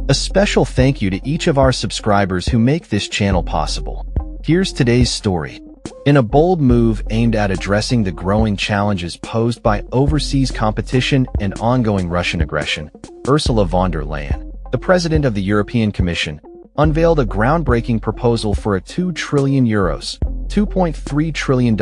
A special thank you to each of our subscribers who make this channel possible. Here's today's story. In a bold move aimed at addressing the growing challenges posed by overseas competition and ongoing Russian aggression, Ursula von der Leyen, the President of the European Commission, unveiled a groundbreaking proposal for a €2 trillion ($2.3 trillion)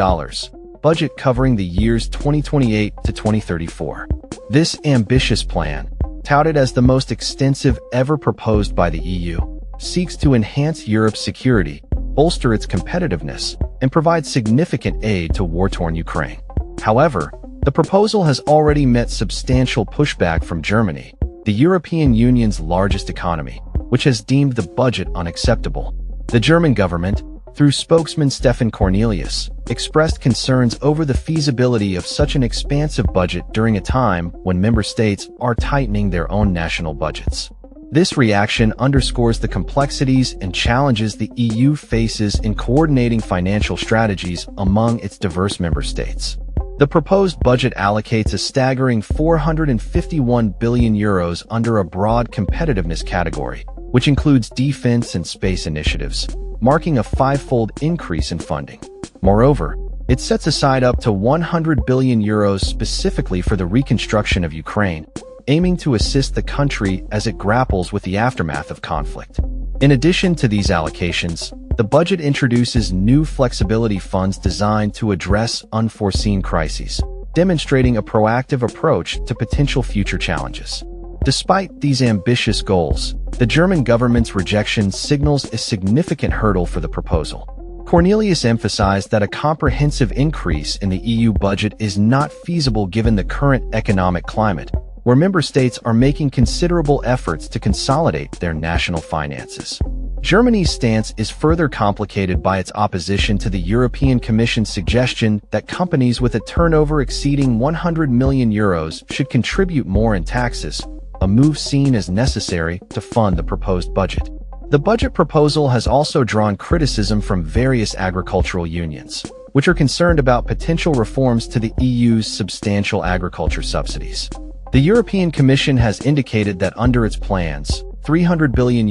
budget covering the years 2028 to 2034. This ambitious plan, touted as the most extensive ever proposed by the EU, seeks to enhance Europe's security, bolster its competitiveness, and provide significant aid to war-torn Ukraine. However, the proposal has already met substantial pushback from Germany, the European Union's largest economy, which has deemed the budget unacceptable. The German government, through spokesman Stefan Cornelius, expressed concerns over the feasibility of such an expansive budget during a time when member states are tightening their own national budgets. This reaction underscores the complexities and challenges the EU faces in coordinating financial strategies among its diverse member states. The proposed budget allocates a staggering €451 billion under a broad competitiveness category, which includes defense and space initiatives, marking a five-fold increase in funding. Moreover, it sets aside up to €100 billion specifically for the reconstruction of Ukraine, aiming to assist the country as it grapples with the aftermath of conflict. In addition to these allocations, the budget introduces new flexibility funds designed to address unforeseen crises, demonstrating a proactive approach to potential future challenges. Despite these ambitious goals, the German government's rejection signals a significant hurdle for the proposal. Cornelius emphasized that a comprehensive increase in the EU budget is not feasible given the current economic climate, where member states are making considerable efforts to consolidate their national finances. Germany's stance is further complicated by its opposition to the European Commission's suggestion that companies with a turnover exceeding €100 million should contribute more in taxes, a move seen as necessary to fund the proposed budget. The budget proposal has also drawn criticism from various agricultural unions, which are concerned about potential reforms to the EU's substantial agriculture subsidies. The European Commission has indicated that under its plans, €300 billion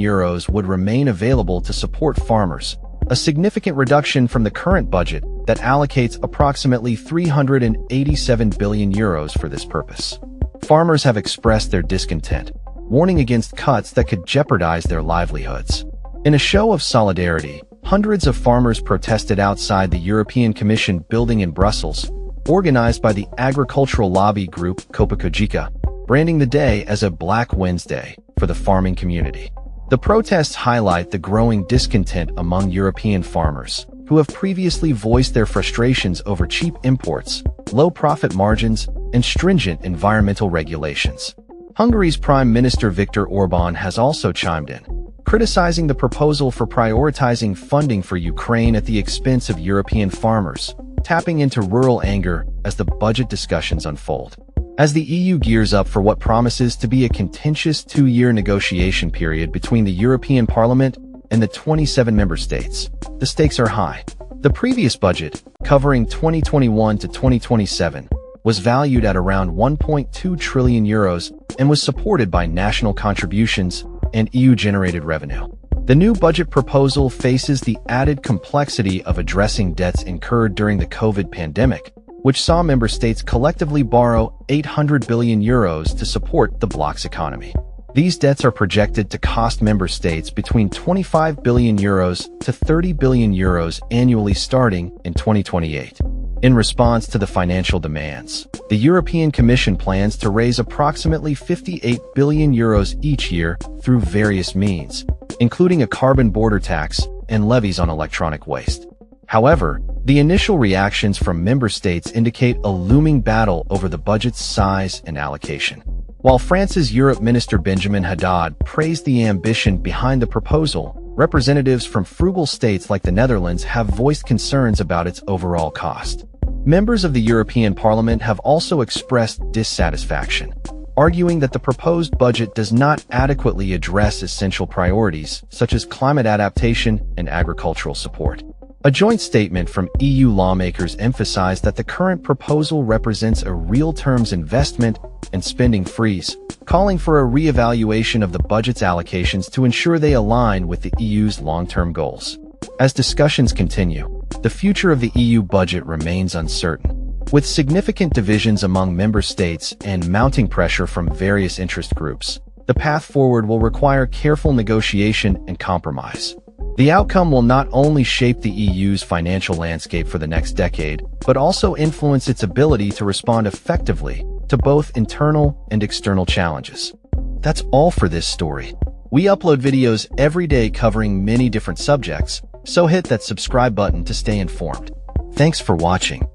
would remain available to support farmers, a significant reduction from the current budget that allocates approximately €387 billion for this purpose. Farmers have expressed their discontent, warning against cuts that could jeopardize their livelihoods. In a show of solidarity, hundreds of farmers protested outside the European Commission building in Brussels, organized by the agricultural lobby group Kopakojika, branding the day as a Black Wednesday for the farming community. The protests highlight the growing discontent among European farmers, who have previously voiced their frustrations over cheap imports, low profit margins, and stringent environmental regulations. Hungary's Prime Minister Viktor Orbán has also chimed in, criticizing the proposal for prioritizing funding for Ukraine at the expense of European farmers, tapping into rural anger as the budget discussions unfold. As the EU gears up for what promises to be a contentious two-year negotiation period between the European Parliament and the 27 member states, the stakes are high. The previous budget, covering 2021 to 2027, was valued at around €1.2 trillion and was supported by national contributions and EU-generated revenue. The new budget proposal faces the added complexity of addressing debts incurred during the COVID pandemic, which saw member states collectively borrow €800 billion to support the bloc's economy. These debts are projected to cost member states between €25 billion to €30 billion annually starting in 2028. In response to the financial demands, the European Commission plans to raise approximately €58 billion each year through various means, including a carbon border tax and levies on electronic waste. However, the initial reactions from member states indicate a looming battle over the budget's size and allocation. While France's Europe Minister Benjamin Haddad praised the ambition behind the proposal, representatives from frugal states like the Netherlands have voiced concerns about its overall cost. Members of the European Parliament have also expressed dissatisfaction, arguing that the proposed budget does not adequately address essential priorities such as climate adaptation and agricultural support. A joint statement from EU lawmakers emphasized that the current proposal represents a real-terms investment and spending freeze, calling for a re-evaluation of the budget's allocations to ensure they align with the EU's long-term goals. As discussions continue, the future of the EU budget remains uncertain. With significant divisions among member states and mounting pressure from various interest groups, the path forward will require careful negotiation and compromise. The outcome will not only shape the EU's financial landscape for the next decade, but also influence its ability to respond effectively to both internal and external challenges. That's all for this story. We upload videos every day covering many different subjects, so hit that subscribe button to stay informed. Thanks for watching.